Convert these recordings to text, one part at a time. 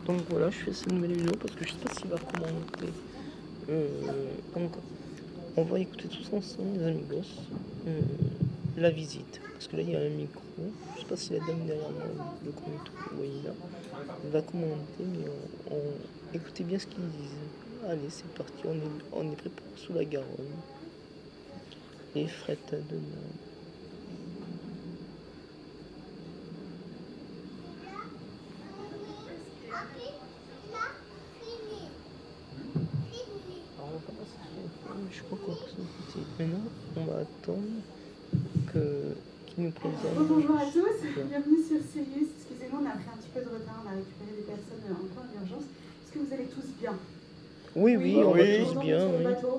Donc voilà, je fais cette nouvelle vidéo parce que je sais pas s'il va commenter. Donc on va écouter tous ensemble, les amigos, la visite. Parce que là il y a un micro. Je sais pas si la dame derrière moi, le comité, vous voyez là, va commenter, mais écoutez bien ce qu'ils disent. Allez, c'est parti, on est prêt pour sous la Garonne. Et fret de Nantes. Je crois qu'on peut. Maintenant, on va attendre qu'ils nous présentent. Bonjour à tous, bienvenue sur Sirius. Excusez-moi, on a pris un petit peu de retard, on a récupéré des personnes un peu en urgence. Est-ce que vous allez tous bien? Oui, on va tous bien. Sur le bateau.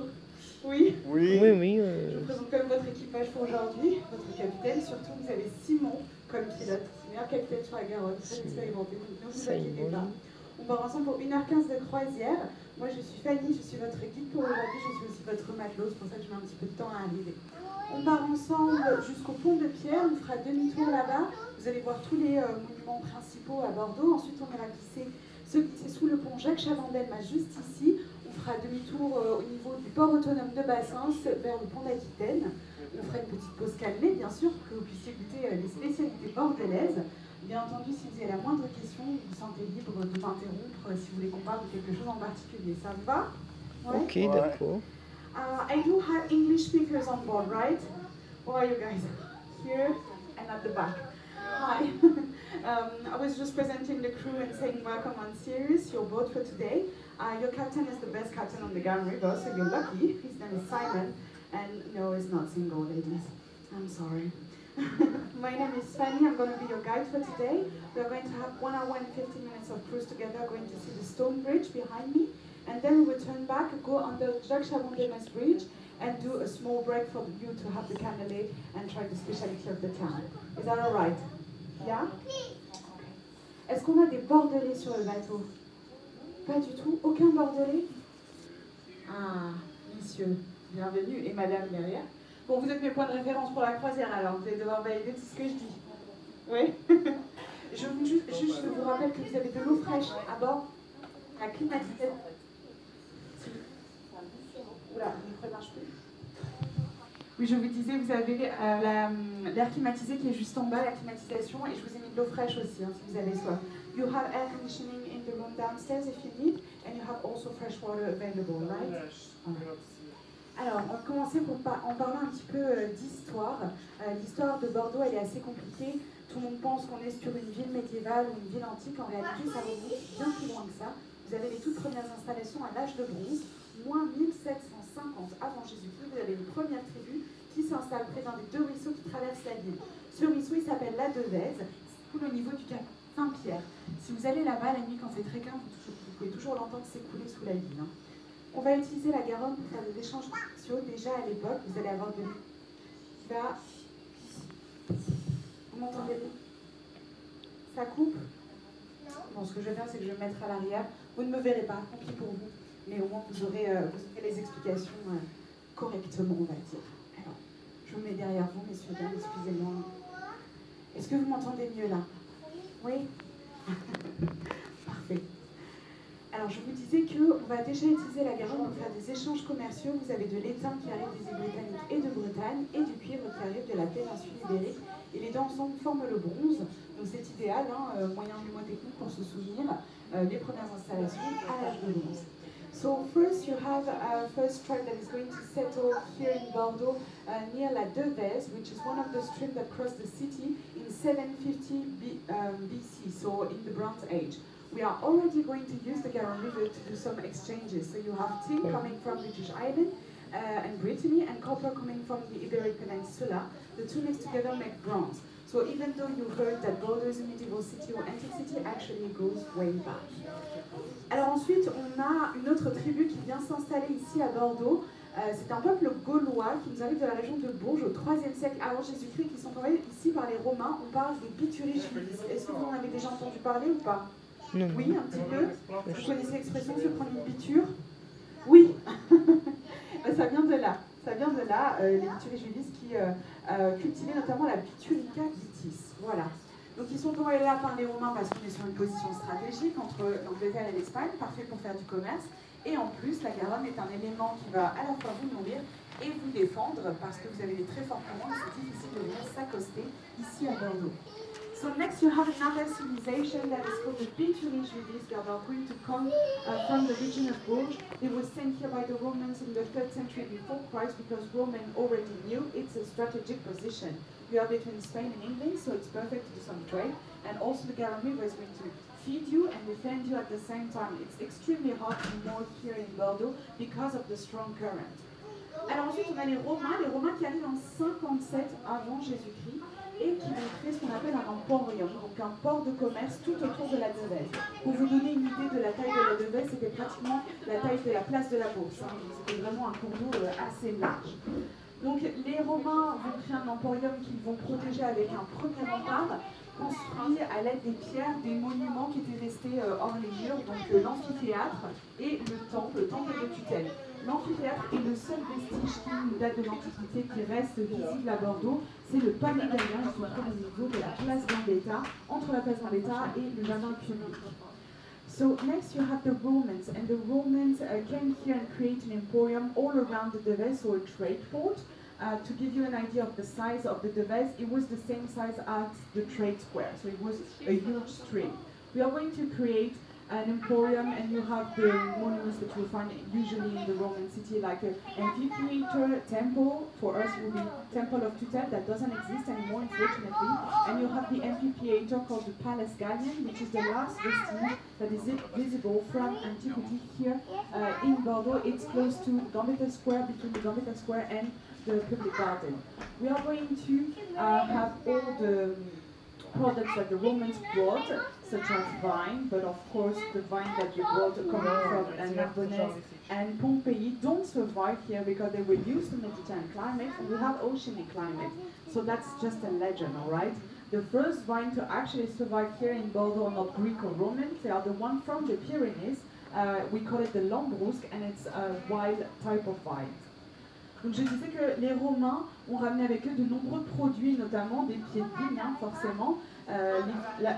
Oui. Oui. Je vous présente comme votre équipage pour aujourd'hui, votre capitaine. Surtout, vous avez Simon comme pilote, meilleur capitaine sur la Garonne, très expérimenté, donc ne vous inquiétez pas. On part ensemble pour 1h15 de croisière. Moi, je suis Fanny, je suis votre guide pour aujourd'hui, je suis aussi votre matelot, c'est pour ça que je mets un petit peu de temps à arriver. On part ensemble jusqu'au pont de Pierre, on fera demi-tour là-bas. Vous allez voir tous les monuments principaux à Bordeaux. Ensuite, on ira se glisser sous le pont Jacques Chavandelma, juste ici. On fera demi-tour au niveau du port autonome de Bassins vers le pont d'Aquitaine. On fera une petite pause calmée, bien sûr, pour que vous puissiez goûter les spécialités bordelaises. Bien entendu, si vous avez la moindre question, vous vous sentez libre de m'interrompre si vous voulez qu'on parle de quelque chose en particulier. Ça vous va? Ouais. Ok, d'accord. I do have English speakers on board, right? Where are you guys? Here and at the back. Hi. I was just presenting the crew and saying welcome on Sirius, your boat for today. Your captain is the best captain on the Garonne River, so you're lucky. His name is Simon, and no, he's not single, ladies. I'm sorry. My name is Fanny, I'm going to be your guide for today. We are going to have 1 hour and 15 minutes of cruise together, going to see the stone bridge behind me, and then we will turn back, go under Jacques Chavandelmas bridge, and do a small break for you to have the cannelé and try the specialty of the town. Is that all right? Yeah? Est-ce qu'on a des Bordelais sur le bateau? Pas du tout? Aucun Bordelais? Ah, messieurs, bienvenue, et madame derrière. Bon, vous êtes mes points de référence pour la croisière, alors vous allez devoir valider tout ce que je dis. Oui? Je vous rappelle que vous avez de l'eau fraîche à bord, la climatisation. Oula, le micro ne marche plus. Oui, je vous disais, vous avez l'air climatisé qui est juste en bas, la climatisation, et je vous ai mis de l'eau fraîche aussi, hein, si vous avez soif. You have air conditioning in the room downstairs if you need, and you have also fresh water available, right? Alors, on va commencer en parlant un petit peu d'histoire. L'histoire de Bordeaux, elle est assez compliquée. Tout le monde pense qu'on est sur une ville médiévale ou une ville antique. En réalité, ça remonte bien plus loin que ça. Vous avez les toutes premières installations à l'âge de bronze, moins 1750 avant Jésus-Christ. Vous avez une première tribu qui s'installe près d'un des deux ruisseaux qui traversent la ville. Ce ruisseau, il s'appelle la Devèze. C'est tout au niveau du cap Saint-Pierre. Si vous allez là-bas la nuit quand c'est très calme, vous pouvez toujours l'entendre s'écouler sous la ville. Hein. On va utiliser la Garonne pour faire des échanges commerciaux. Déjà à l'époque, vous allez avoir de l'eau qui va... Vous m'entendez? Ça coupe? Bon, ce que je vais faire, c'est que je vais me mettre à l'arrière. Vous ne me verrez pas, tant pis pour vous. Mais au moins, vous aurez les explications correctement, on va dire. Alors, je me mets derrière vous, messieurs, dames, excusez-moi. Est-ce que vous m'entendez mieux là? Oui? Parfait. Alors, je vous disais qu'on va déjà utiliser la Garonne pour faire des échanges commerciaux. Vous avez de l'étain qui arrive des îles britanniques et de Bretagne, et du cuivre qui arrive de la péninsule ibérique. Et les deux ensemble forment le bronze. Donc, c'est idéal, hein, moyen mnémotechnique pour se souvenir des premières installations à l'âge de bronze. So first you have a first tribe that is going to settle here in Bordeaux near La Devèze, which is one of the streams that crossed the city in 750 BC, so in the Bronze Age. We are already going to use the Garonne River to do some exchanges. So you have tin coming from British Island and Brittany, and copper coming from the Iberian Peninsula. The two mixed together make bronze. So even though you heard that Bordeaux is a medieval city or antique city, actually goes way back. Alors ensuite, on a une autre tribu qui vient s'installer ici à Bordeaux. C'est un peuple gaulois qui nous arrive de la région de Bourges au IIIe siècle avant Jésus-Christ, qui sont envoyés ici par les Romains. On parle des Biturigilis. Est-ce que vous en avez déjà entendu parler ou pas? Non. Oui, un petit peu. Vous connaissez l'expression se prendre une biture? Oui. Ça vient de là. Ça vient de là, les Biturigilis qui cultivaient notamment la Biturica vitis. Voilà. Donc ils sont envoyés là par les Romains parce qu'on est sur une position stratégique entre l'Angleterre et l'Espagne, parfait pour faire du commerce. Et en plus, la Garonne est un élément qui va à la fois vous nourrir et vous défendre parce que vous avez des très forts courants et c'est difficile de venir s'accoster ici à Bordeaux. So next you have another civilization that is called the Bituriges, that are going to come from the region of Bourges. It was sent here by the Romans in the 3rd century before Christ because Roman already knew it's a strategic position. You are between Spain and England, so it's perfect to do some trade. And also the Garonne River is going to feed you and defend you at the same time. It's extremely hard to north here in Bordeaux because of the strong current. Alors ensuite on a les Romains qui arrivent en 57 avant Jésus-Christ et qui vont créer ce qu'on appelle un emporium, donc un port de commerce tout autour de la Devèze. Pour vous donner une idée de la taille de la Devèze, c'était pratiquement la taille de la place de la Bourse. Hein. C'était vraiment un cours d'eau assez large. Donc les Romains vont créer un emporium qu'ils vont protéger avec un premier rempart construit à l'aide des pierres, des monuments qui étaient restés hors les murs, donc l'amphithéâtre et le temple de tutelle. L'amphithéâtre est le seul vestige qui nous date de l'Antiquité qui reste visible à Bordeaux. C'est le palais Gallien qui se trouve au niveau de la place Gambetta, entre la place Gambetta et le jardin public. So next you have the Romans, and the Romans came here and created an emporium all around the Devèze, so a trade port. To give you an idea of the size of the Devèze, it was the same size as the trade square, so it was a huge street. We are going to create an emporium, and you have the monuments that you'll find usually in the Roman city, like an amphitheater, temple. For us, it will be Temple of Tutelle, that doesn't exist anymore, unfortunately. And you have the amphitheater called the Palace Gallien, which is the last vestige that is visible from antiquity here in Bordeaux. It's close to Gambetta Square, between the Gambetta Square and the public garden. We are going to have all the products that the Romans brought, such as wine, but of course the wine that they brought coming from Narbonne and Pompeii don't survive here because they were used to Mediterranean climate and we have oceanic climate. So that's just a legend, alright? The first vine to actually survive here in Bordeaux are not Greek or Roman, they are the one from the Pyrenees. We call it the Lambrusque and it's a wild type of vine. Donc je disais que les Romains ont ramené avec eux de nombreux produits, notamment des pieds de vigne, hein, forcément.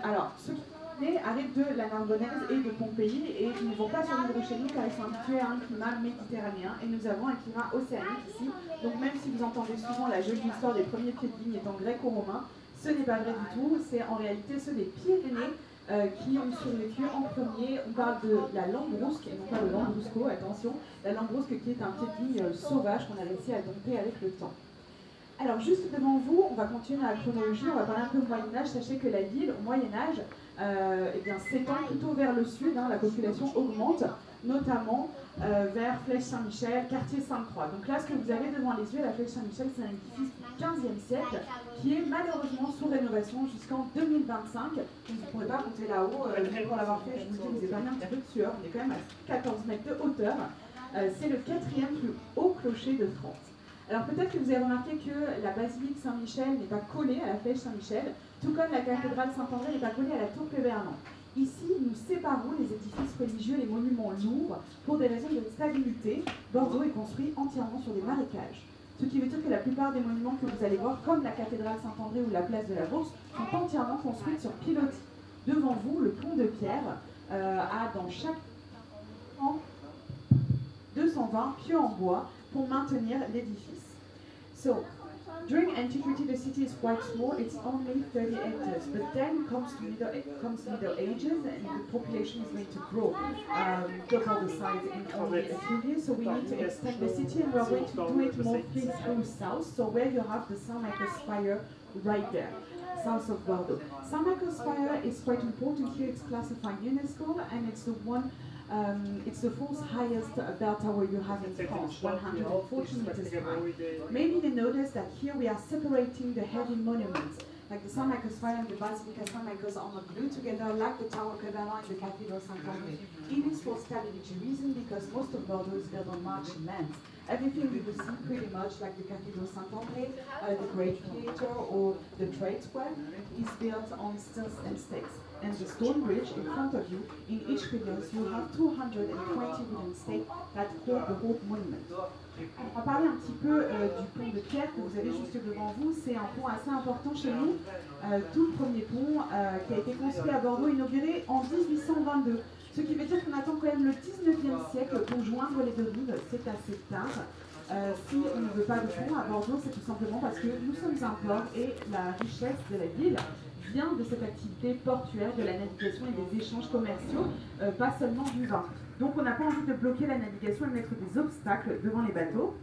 Alors, ceux qui arrivent de la Narbonnaise et de Pompéi et ils ne vont pas survivre chez nous car ils sont habitués à un climat méditerranéen et nous avons un climat océanique ici. Donc même si vous entendez souvent la jolie histoire des premiers pieds de vigne étant gréco-romains, ce n'est pas vrai du tout, c'est en réalité ceux des Pyrénées qui ont survécu en premier. On parle de la Lambrusque, et non pas le Lambrusco, attention, la Lambrusque qui est un pied de vigne sauvage qu'on a réussi à dompter avec le temps. Alors juste devant vous, on va continuer la chronologie, on va parler un peu au Moyen-Âge. Sachez que la ville au Moyen-Âge s'étend plutôt vers le sud, hein, la population augmente, notamment vers Flèche Saint-Michel, quartier Sainte-Croix. Donc là, ce que vous avez devant les yeux, la Flèche Saint-Michel, c'est un édifice du 15e siècle qui est malheureusement sous rénovation jusqu'en 2025. Vous ne pourrez pas monter là-haut, pour l'avoir fait, je vous dis, vous avez un petit peu de sueur, on est quand même à 14 mètres de hauteur. C'est le 4e plus haut clocher de France. Alors peut-être que vous avez remarqué que la basilique Saint-Michel n'est pas collée à la flèche Saint-Michel, tout comme la cathédrale Saint-André n'est pas collée à la tour Péverlan. Ici, nous séparons les édifices religieux, les monuments lourds, pour des raisons de stabilité. Bordeaux est construit entièrement sur des marécages. Ce qui veut dire que la plupart des monuments que vous allez voir, comme la cathédrale Saint-André ou la place de la Bourse, sont entièrement construits sur pilotis. Devant vous, le pont de pierre a dans chaque an 220 pieux en bois pour maintenir l'édifice. So, during antiquity, the city is quite small. It's only 30 hectares. But then comes Middle Ages, and the population is going to grow, double the size in only a few years. So we need to extend the city, and we're going to do it mostly through south. So where you have the Saint Michael's Spire right there, south of Bordeaux. Saint Michael's Spire is quite important here. It's classified UNESCO, and it's the one. It's the fourth highest bell tower you have in France, 140 meters high. Maybe you notice that here we are separating the heavy monuments, like the Saint Michael's Spire and the Basilica Saint Michael's are not glued together like the Tower Péverlan and the Cathedral Saint-André. It is for stability reason because most of Bordeaux is built on marching lands. Everything you will see pretty much like the Cathedral Saint-André, the Great Theatre or the Trade Square is built on stilts and stakes. and the stone bridge in front of you. In each pillar, you have 220 wooden stakes that hold the whole monument. On va parler un petit peu du pont de pierre que vous avez juste devant vous. C'est un pont assez important chez nous. Tout le premier pont qui a été construit à Bordeaux, inauguré en 1822. Ce qui veut dire qu'on attend quand même le 19e siècle pour joindre les deux rives. C'est assez tard. Si on ne veut pas de pont à Bordeaux, c'est tout simplement parce que nous sommes un port et la richesse de la ville vient de cette activité portuaire, de la navigation et des échanges commerciaux, pas seulement du vin. Donc on n'a pas envie de bloquer la navigation et mettre des obstacles devant les bateaux.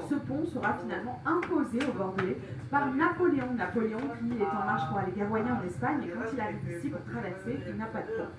Ce pont sera finalement imposé aux Bordelais par Napoléon. Napoléon qui est en marche pour aller guerroyer en Espagne, et quand il arrive ici pour traverser, il n'a pas de pont.